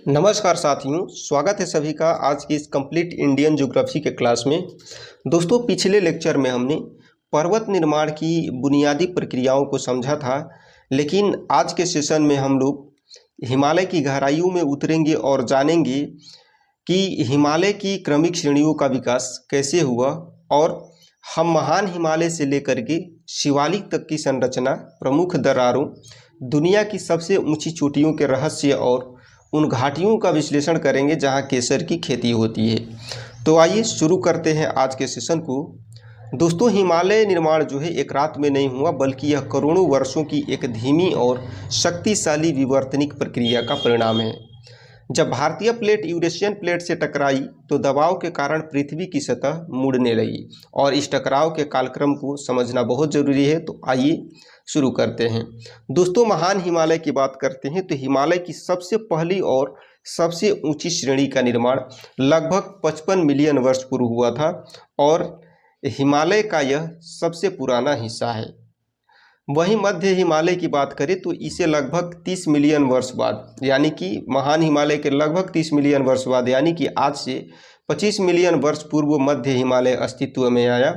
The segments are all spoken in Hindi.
नमस्कार साथियों, स्वागत है सभी का आज की इस कंप्लीट इंडियन ज्योग्राफी के क्लास में। दोस्तों, पिछले लेक्चर में हमने पर्वत निर्माण की बुनियादी प्रक्रियाओं को समझा था, लेकिन आज के सेशन में हम लोग हिमालय की गहराइयों में उतरेंगे और जानेंगे कि हिमालय की क्रमिक श्रेणियों का विकास कैसे हुआ और हम महान हिमालय से लेकर के शिवालिक तक की संरचना, प्रमुख दरारों, दुनिया की सबसे ऊंची चोटियों के रहस्य और उन घाटियों का विश्लेषण करेंगे जहां केसर की खेती होती है। तो आइए शुरू करते हैं आज के सेशन को। दोस्तों, हिमालय निर्माण जो है एक रात में नहीं हुआ, बल्कि यह करोड़ों वर्षों की एक धीमी और शक्तिशाली विवर्तनिक प्रक्रिया का परिणाम है। जब भारतीय प्लेट यूरेशियन प्लेट से टकराई तो दबाव के कारण पृथ्वी की सतह मुड़ने लगी और इस टकराव के कालक्रम को समझना बहुत ज़रूरी है। तो आइए शुरू करते हैं। दोस्तों, महान हिमालय की बात करते हैं तो हिमालय की सबसे पहली और सबसे ऊंची श्रेणी का निर्माण लगभग 55 मिलियन वर्ष पूर्व हुआ था और हिमालय का यह सबसे पुराना हिस्सा है। वहीं मध्य हिमालय की बात करें तो इसे लगभग 30 मिलियन वर्ष बाद, यानी कि महान हिमालय के लगभग 30 मिलियन वर्ष बाद, यानी कि आज से 25 मिलियन वर्ष पूर्व मध्य हिमालय अस्तित्व में आया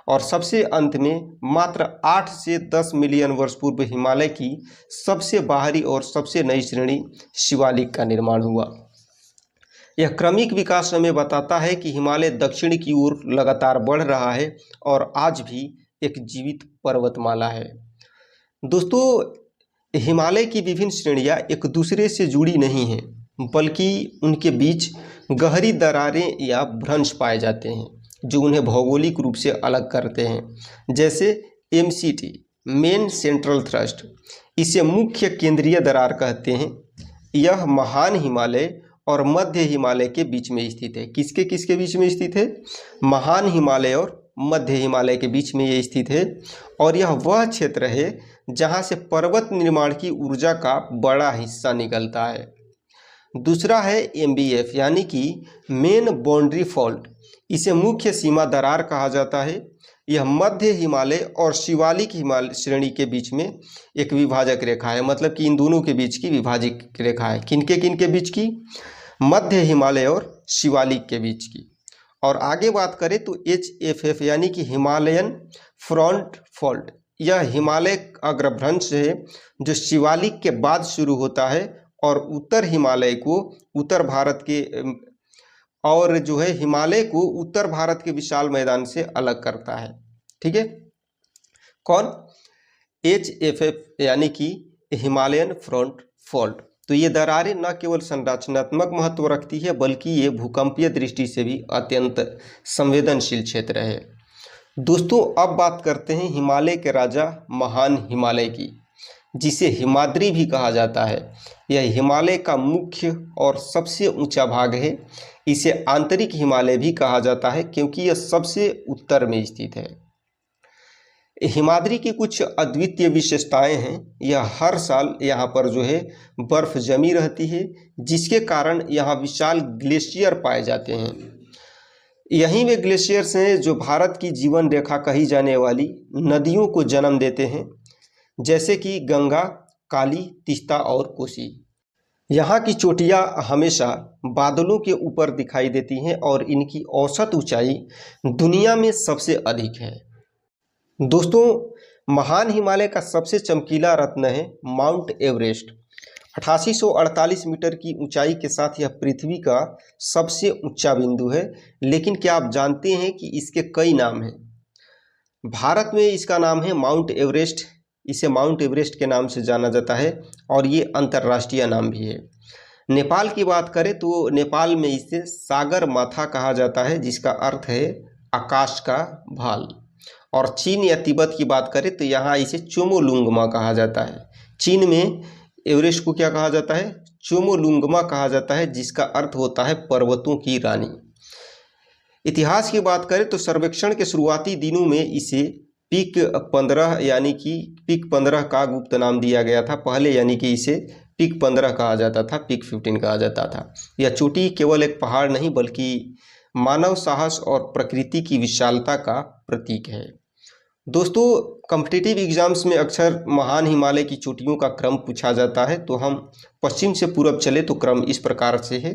और सबसे अंत में मात्र 8 से 10 मिलियन वर्ष पूर्व हिमालय की सबसे बाहरी और सबसे नई श्रेणी शिवालिक का निर्माण हुआ। यह क्रमिक विकास हमें बताता है कि हिमालय दक्षिण की ओर लगातार बढ़ रहा है और आज भी एक जीवित पर्वतमाला है। दोस्तों, हिमालय की विभिन्न श्रेणियां एक दूसरे से जुड़ी नहीं हैं, बल्कि उनके बीच गहरी दरारें या भ्रंश पाए जाते हैं जो उन्हें भौगोलिक रूप से अलग करते हैं। जैसे MCT, मेन सेंट्रल थ्रस्ट, इसे मुख्य केंद्रीय दरार कहते हैं। यह महान हिमालय और मध्य हिमालय के बीच में स्थित है। किसके किसके बीच में स्थित है? महान हिमालय और मध्य हिमालय के बीच में ये स्थित है और यह वह क्षेत्र है जहां से पर्वत निर्माण की ऊर्जा का बड़ा हिस्सा निकलता है। दूसरा है MBF, यानी कि मेन बाउंड्री फॉल्ट, इसे मुख्य सीमा दरार कहा जाता है। यह मध्य हिमालय और शिवालिक हिमालय श्रेणी के बीच में एक विभाजक रेखा है, मतलब कि इन दोनों के बीच की विभाजक रेखा है। किनके बीच की? मध्य हिमालय और शिवालिक के बीच की। और आगे बात करें तो HFF, यानी कि हिमालयन फ्रंट फॉल्ट, यह हिमालय अग्रभ्रंश है जो शिवालिक के बाद शुरू होता है और उत्तर हिमालय को उत्तर भारत के और जो है हिमालय को उत्तर भारत के विशाल मैदान से अलग करता है। ठीक है, कौन? HFF, यानी कि हिमालयन फ्रंट फॉल्ट। तो ये दरारें न केवल संरचनात्मक महत्व रखती है, बल्कि ये भूकंपीय दृष्टि से भी अत्यंत संवेदनशील क्षेत्र है। दोस्तों, अब बात करते हैं हिमालय के राजा महान हिमालय की, जिसे हिमाद्री भी कहा जाता है। यह हिमालय का मुख्य और सबसे ऊंचा भाग है। इसे आंतरिक हिमालय भी कहा जाता है क्योंकि यह सबसे उत्तर में स्थित है। हिमाद्री की कुछ अद्वितीय विशेषताएं हैं। यह हर साल यहाँ पर जो है बर्फ जमी रहती है, जिसके कारण यहाँ विशाल ग्लेशियर पाए जाते हैं। यहीं वे ग्लेशियर्स हैं जो भारत की जीवन रेखा कही जाने वाली नदियों को जन्म देते हैं, जैसे कि गंगा, काली, तीस्ता और कोसी। यहाँ की चोटियाँ हमेशा बादलों के ऊपर दिखाई देती हैं और इनकी औसत ऊंचाई दुनिया में सबसे अधिक है। दोस्तों, महान हिमालय का सबसे चमकीला रत्न है माउंट एवरेस्ट। 8848 मीटर की ऊंचाई के साथ यह पृथ्वी का सबसे ऊंचा बिंदु है। लेकिन क्या आप जानते हैं कि इसके कई नाम हैं? भारत में इसका नाम है माउंट एवरेस्ट। इसे माउंट एवरेस्ट के नाम से जाना जाता है और ये अंतर्राष्ट्रीय नाम भी है। नेपाल की बात करें तो नेपाल में इसे सागर माथा कहा जाता है, जिसका अर्थ है आकाश का भाल। और चीन या तिब्बत की बात करें तो यहाँ इसे चोमोलुंगमा कहा जाता है। चीन में एवरेस्ट को क्या कहा जाता है? चोमोलुंगमा कहा जाता है, जिसका अर्थ होता है पर्वतों की रानी। इतिहास की बात करें तो सर्वेक्षण के शुरुआती दिनों में इसे पीक 15, यानी कि पीक 15 का गुप्त नाम दिया गया था पहले, यानी कि इसे पीक 15 कहा जाता था, पीक 15 कहा जाता था। यह चोटी केवल एक पहाड़ नहीं बल्कि मानव साहस और प्रकृति की विशालता का प्रतीक है। दोस्तों, कॉम्पिटिटिव एग्जाम्स में अक्सर महान हिमालय की चोटियों का क्रम पूछा जाता है, तो हम पश्चिम से पूरब चले तो क्रम इस प्रकार से है।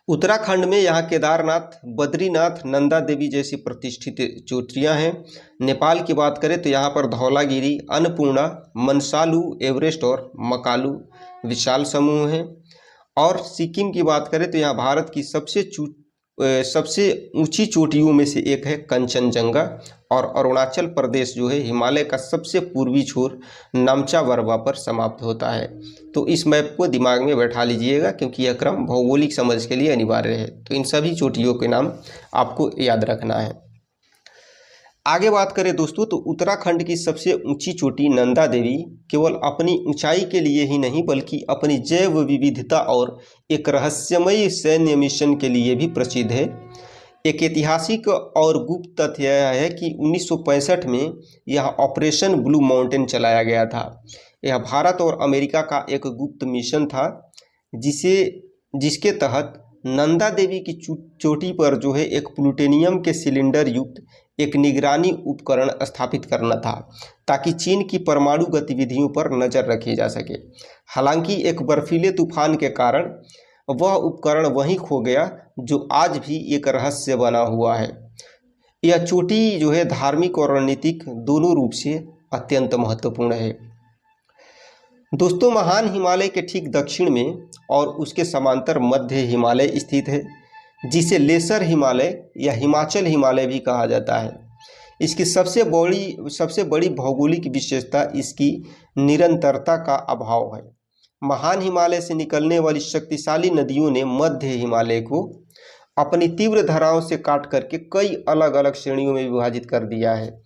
उत्तराखंड में यहाँ केदारनाथ, बद्रीनाथ, नंदा देवी जैसी प्रतिष्ठित चोटियाँ हैं। नेपाल की बात करें तो यहाँ पर धौलागिरी, अन्नपूर्णा, मनसालू, एवरेस्ट और मकालू विशाल समूह हैं। और सिक्किम की बात करें तो यहाँ भारत की सबसे ऊंची चोटियों में से एक है कंचनजंगा। और अरुणाचल प्रदेश जो है हिमालय का सबसे पूर्वी छोर नामचा बर्वा पर समाप्त होता है। तो इस मैप को दिमाग में बैठा लीजिएगा, क्योंकि यह क्रम भौगोलिक समझ के लिए अनिवार्य है। तो इन सभी चोटियों के नाम आपको याद रखना है। आगे बात करें दोस्तों, तो उत्तराखंड की सबसे ऊंची चोटी नंदा देवी केवल अपनी ऊंचाई के लिए ही नहीं, बल्ककि अपनी जैव विविधता और एक रहस्यमयी सैन्य मिशन के लिए भी प्रसिद्ध है। एक ऐतिहासिक और गुप्त तथ्य यह है कि 1965 में यह ऑपरेशन ब्लू माउंटेन चलाया गया था। यह भारत और अमेरिका का एक गुप्त मिशन था, जिसके तहत नंदा देवी की चोटी पर जो है एक प्लूटोनियम के सिलेंडर युक्त एक निगरानी उपकरण स्थापित करना था, ताकि चीन की परमाणु गतिविधियों पर नज़र रखी जा सके। हालांकि एक बर्फीले तूफान के कारण वह उपकरण वहीं खो गया, जो आज भी एक रहस्य बना हुआ है। यह चोटी जो है धार्मिक और रणनीतिक दोनों रूप से अत्यंत महत्वपूर्ण है। दोस्तों, महान हिमालय के ठीक दक्षिण में और उसके समांतर मध्य हिमालय स्थित है, जिसे लेसर हिमालय या हिमाचल हिमालय भी कहा जाता है। इसकी सबसे बड़ी भौगोलिक विशेषता इसकी निरंतरता का अभाव है। महान हिमालय से निकलने वाली शक्तिशाली नदियों ने मध्य हिमालय को अपनी तीव्र धाराओं से काट करके कई अलग अलग श्रेणियों में विभाजित कर दिया है।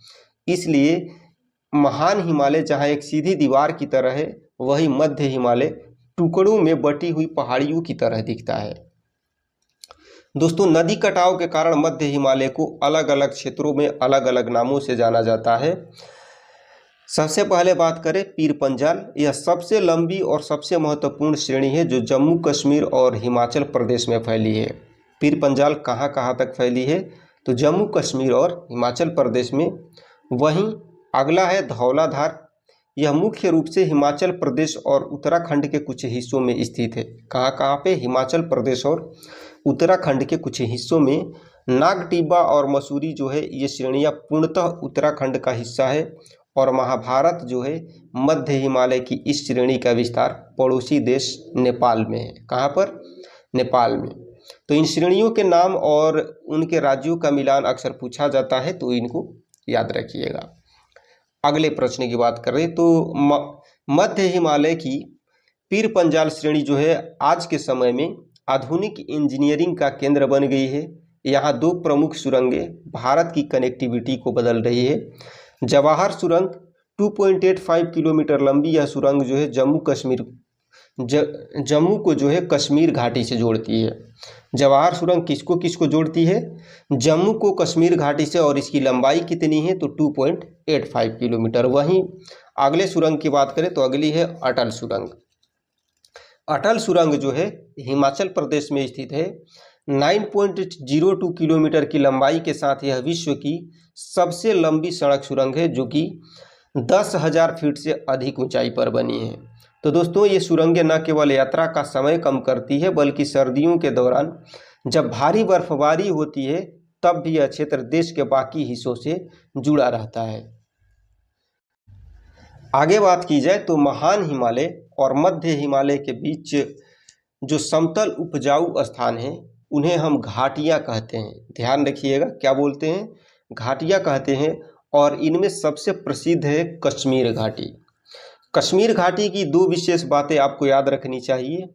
इसलिए महान हिमालय जहाँ एक सीधी दीवार की तरह है, वही मध्य हिमालय टुकड़ों में बटी हुई पहाड़ियों की तरह दिखता है। दोस्तों, नदी कटाव के कारण मध्य हिमालय को अलग अलग क्षेत्रों में अलग अलग नामों से जाना जाता है। सबसे पहले बात करें पीर पंजाल। यह सबसे लंबी और सबसे महत्वपूर्ण श्रेणी है, जो जम्मू कश्मीर और हिमाचल प्रदेश में फैली है। पीर पंजाल कहाँ कहाँ तक फैली है, तो जम्मू कश्मीर और हिमाचल प्रदेश में। वहीं अगला है धौलाधार। यह मुख्य रूप से हिमाचल प्रदेश और उत्तराखंड के कुछ हिस्सों में स्थित है। कहाँ कहाँ पे, हिमाचल प्रदेश और उत्तराखंड के कुछ हिस्सों में। नागटिब्बा और मसूरी जो है ये श्रेणियाँ पूर्णतः उत्तराखंड का हिस्सा है। और महाभारत जो है मध्य हिमालय की इस श्रेणी का विस्तार पड़ोसी देश नेपाल में है। कहाँ पर, नेपाल में। तो इन श्रेणियों के नाम और उनके राज्यों का मिलान अक्सर पूछा जाता है, तो इनको याद रखिएगा। अगले प्रश्न की बात करें तो मध्य हिमालय की पीर पंजाल श्रेणी जो है आज के समय में आधुनिक इंजीनियरिंग का केंद्र बन गई है। यहाँ दो प्रमुख सुरंगें भारत की कनेक्टिविटी को बदल रही है। जवाहर सुरंग 2.85 किलोमीटर लंबी यह सुरंग जो है जम्मू को जो है कश्मीर घाटी से जोड़ती है। जवाहर सुरंग किसको जोड़ती है, जम्मू को कश्मीर घाटी से, और इसकी लंबाई कितनी है, तो 2.85 किलोमीटर। वहीं अगले सुरंग की बात करें तो अगली है अटल सुरंग। अटल सुरंग जो है हिमाचल प्रदेश में स्थित है। 9.02 किलोमीटर की लंबाई के साथ यह विश्व की सबसे लंबी सड़क सुरंग है, जो कि 10,000 फीट से अधिक ऊंचाई पर बनी है। तो दोस्तों, ये सुरंगें न केवल यात्रा का समय कम करती है, बल्कि सर्दियों के दौरान जब भारी बर्फबारी होती है, तब भी यह क्षेत्र देश के बाकी हिस्सों से जुड़ा रहता है। आगे बात की जाए तो महान हिमालय और मध्य हिमालय के बीच जो समतल उपजाऊ स्थान हैं, उन्हें हम घाटियाँ कहते हैं। ध्यान रखिएगा, क्या बोलते हैं, घाटियाँ कहते हैं। और इनमें सबसे प्रसिद्ध है कश्मीर घाटी। कश्मीर घाटी की दो विशेष बातें आपको याद रखनी चाहिए।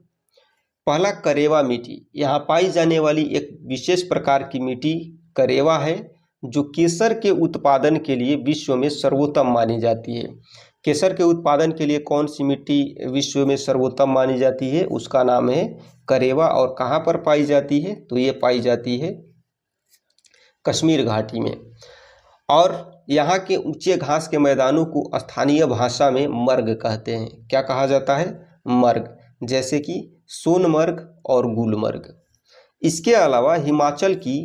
पहला, करेवा मिट्टी। यहाँ पाई जाने वाली एक विशेष प्रकार की मिट्टी करेवा है, जो केसर के उत्पादन के लिए विश्व में सर्वोत्तम मानी जाती है। केसर के उत्पादन के लिए कौन सी मिट्टी विश्व में सर्वोत्तम मानी जाती है, उसका नाम है करेवा। और कहाँ पर पाई जाती है, तो ये पाई जाती है कश्मीर घाटी में। और यहाँ के ऊंचे घास के मैदानों को स्थानीय भाषा में मर्ग कहते हैं। क्या कहा जाता है, मर्ग, जैसे कि सोनमर्ग और गुलमर्ग। इसके अलावा हिमाचल की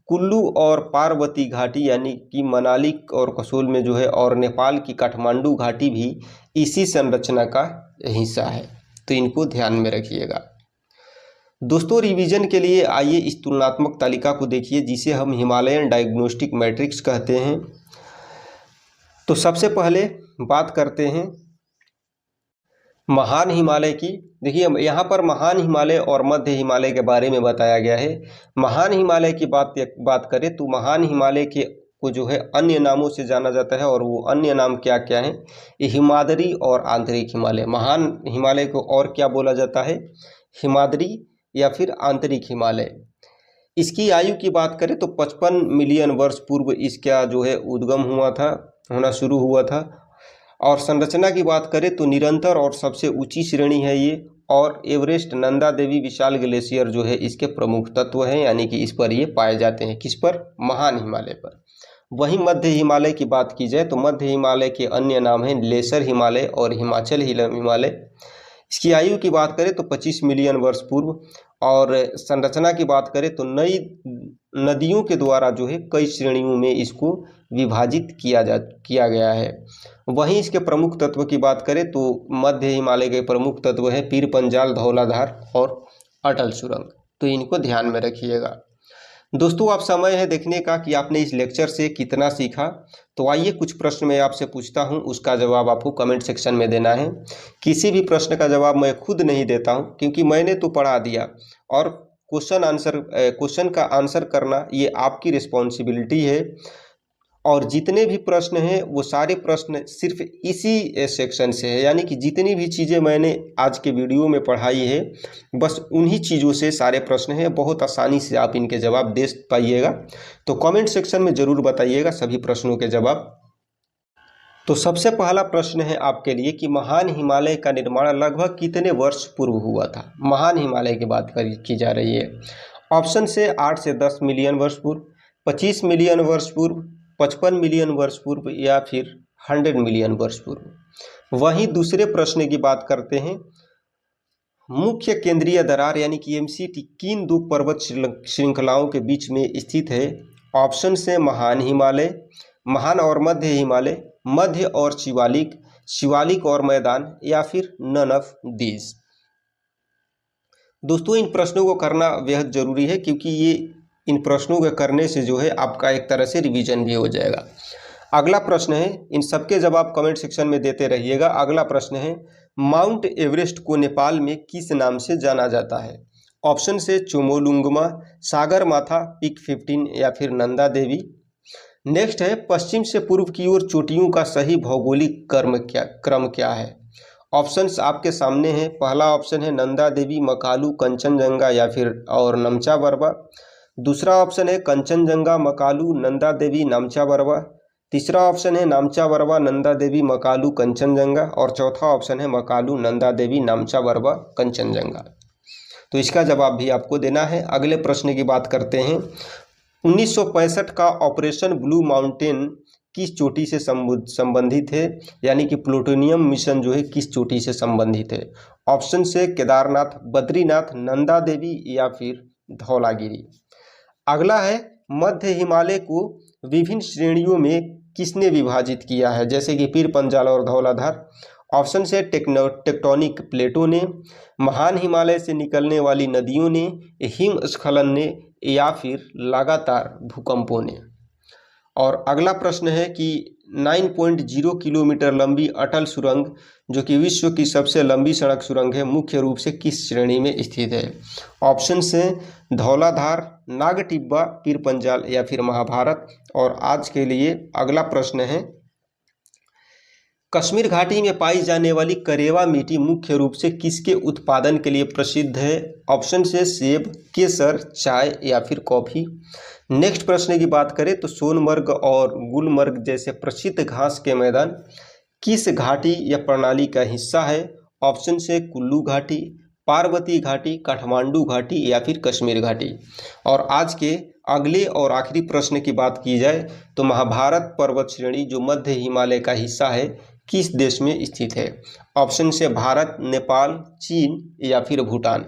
कुल्लू और पार्वती घाटी यानी कि मनाली और कसोल में जो है, और नेपाल की काठमांडू घाटी भी इसी संरचना का हिस्सा है। तो इनको ध्यान में रखिएगा। दोस्तों रिवीजन के लिए आइए इस तुलनात्मक तालिका को देखिए, जिसे हम हिमालयन डायग्नोस्टिक मैट्रिक्स कहते हैं। तो सबसे पहले बात करते हैं महान हिमालय की। देखिए यहाँ पर महान हिमालय और मध्य हिमालय के बारे में बताया गया है। महान हिमालय की बात करें तो महान हिमालय के को जो है अन्य नामों से जाना जाता है, और वो अन्य नाम क्या क्या हैं? ये हिमाद्री और आंतरिक हिमालय। महान हिमालय को और क्या बोला जाता है? हिमाद्री या फिर आंतरिक हिमालय। इसकी आयु की बात करें तो 55 मिलियन वर्ष पूर्व इसका जो है उद्गम होना शुरू हुआ था। और संरचना की बात करें तो निरंतर और सबसे ऊंची श्रेणी है ये, और एवरेस्ट, नंदा देवी, विशाल ग्लेशियर जो है इसके प्रमुख तत्व हैं, यानी कि इस पर ये पाए जाते हैं। किस पर? महान हिमालय पर। वहीं मध्य हिमालय की बात की जाए तो मध्य हिमालय के अन्य नाम हैं लेसर हिमालय और हिमाचल हिमालय। इसकी आयु की बात करें तो 25 मिलियन वर्ष पूर्व। और संरचना की बात करें तो नई नदियों के द्वारा जो है कई श्रेणियों में इसको विभाजित किया गया है। वहीं इसके प्रमुख तत्व की बात करें तो मध्य हिमालय के प्रमुख तत्व हैं पीर पंजाल, धौलाधार और अटल सुरंग। तो इनको ध्यान में रखिएगा। दोस्तों अब समय है देखने का कि आपने इस लेक्चर से कितना सीखा। तो आइए कुछ प्रश्न मैं आपसे पूछता हूं, उसका जवाब आपको कमेंट सेक्शन में देना है। किसी भी प्रश्न का जवाब मैं खुद नहीं देता हूं, क्योंकि मैंने तो पढ़ा दिया, और क्वेश्चन का आंसर करना ये आपकी रिस्पॉन्सिबिलिटी है। और जितने भी प्रश्न हैं वो सारे प्रश्न सिर्फ इसी सेक्शन से है, यानी कि जितनी भी चीज़ें मैंने आज के वीडियो में पढ़ाई है बस उन्हीं चीज़ों से सारे प्रश्न हैं। बहुत आसानी से आप इनके जवाब दे पाइएगा। तो कमेंट सेक्शन में ज़रूर बताइएगा सभी प्रश्नों के जवाब। तो सबसे पहला प्रश्न है आपके लिए कि महान हिमालय का निर्माण लगभग कितने वर्ष पूर्व हुआ था? महान हिमालय की बात की जा रही है। ऑप्शन से 8 से 10 मिलियन वर्ष पूर्व, 25 मिलियन वर्ष पूर्व, 55 मिलियन वर्ष पूर्व, या फिर 100 मिलियन वर्ष पूर्व। वहीं दूसरे प्रश्न की बात करते हैं, मुख्य केंद्रीय दरार यानी कि MCT किन दो पर्वत श्रृंखलाओं के बीच में स्थित है? ऑप्शन से महान हिमालय, महान और मध्य हिमालय, मध्य और शिवालिक, शिवालिक और मैदान, या फिर नन ऑफ दीज। दोस्तों इन प्रश्नों को करना बेहद जरूरी है, क्योंकि ये इन प्रश्नों के करने से जो है आपका एक तरह से रिवीजन भी हो जाएगा। अगला प्रश्न है, इन सबके जवाब कमेंट सेक्शन में देते रहिएगा। अगला प्रश्न है, माउंट एवरेस्ट को नेपाल में किस नाम से जाना जाता है? ऑप्शन से चोमोलुंगमा, सागरमाथा, पिक 15, या फिर नंदा देवी। नेक्स्ट है, पश्चिम से पूर्व की ओर चोटियों का सही भौगोलिक क्रम क्या है? ऑप्शंस आपके सामने हैं। पहला ऑप्शन है नंदा देवी, मकालू, कंचनजंगा, या फिर और नमचा बरवा। दूसरा ऑप्शन है कंचनजंगा, मकालू, नंदा देवी, नामचा बरवा। तीसरा ऑप्शन है नामचा बरवा, नंदा देवी, मकालू, कंचनजंगा। और चौथा ऑप्शन है मकालू, नंदा देवी, नामचा बरवा, कंचनजंगा। तो इसका जवाब भी आपको देना है। अगले प्रश्न की बात करते हैं, 1965 का ऑपरेशन ब्लू माउंटेन किस चोटी से संबंधित है? यानी कि प्लूटोनियम मिशन जो है किस चोटी से संबंधित है? ऑप्शन से केदारनाथ, बद्रीनाथ, नंदा देवी, या फिर धौलागिरी। अगला है, मध्य हिमालय को विभिन्न श्रेणियों में किसने विभाजित किया है? जैसे कि पीर पंजाल और धौलाधार। ऑप्शन से टेक्टोनिक प्लेटों ने, महान हिमालय से निकलने वाली नदियों ने, हिमस्खलन ने, या फिर लगातार भूकंपों ने। और अगला प्रश्न है कि 9.0 किलोमीटर लंबी अटल सुरंग जो कि विश्व की सबसे लंबी सड़क सुरंग है, मुख्य रूप से किस श्रेणी में स्थित है? ऑप्शन से धौलाधार, नागटिब्बा, पीर पंजाल, या फिर महाभारत। और आज के लिए अगला प्रश्न है, कश्मीर घाटी में पाई जाने वाली करेवा मिट्टी मुख्य रूप से किसके उत्पादन के लिए प्रसिद्ध है? ऑप्शन से सेब, केसर, चाय, या फिर कॉफ़ी। नेक्स्ट प्रश्न की बात करें तो सोनमर्ग और गुलमर्ग जैसे प्रसिद्ध घास के मैदान किस घाटी या प्रणाली का हिस्सा है? ऑप्शन से कुल्लू घाटी, पार्वती घाटी, काठमांडू घाटी, या फिर कश्मीर घाटी। और आज के अगले और आखिरी प्रश्न की बात की जाए तो महाभारत पर्वत श्रेणी जो मध्य हिमालय का हिस्सा है किस देश में स्थित है? ऑप्शन से भारत, नेपाल, चीन या फिर भूटान।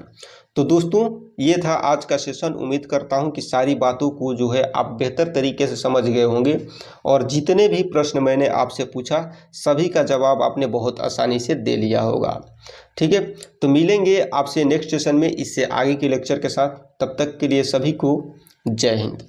तो दोस्तों ये था आज का सेशन। उम्मीद करता हूँ कि सारी बातों को जो है आप बेहतर तरीके से समझ गए होंगे और जितने भी प्रश्न मैंने आपसे पूछा सभी का जवाब आपने बहुत आसानी से दे लिया होगा। ठीक है, तो मिलेंगे आपसे नेक्स्ट सेशन में इससे आगे के लेक्चर के साथ। तब तक के लिए सभी को जय हिंद।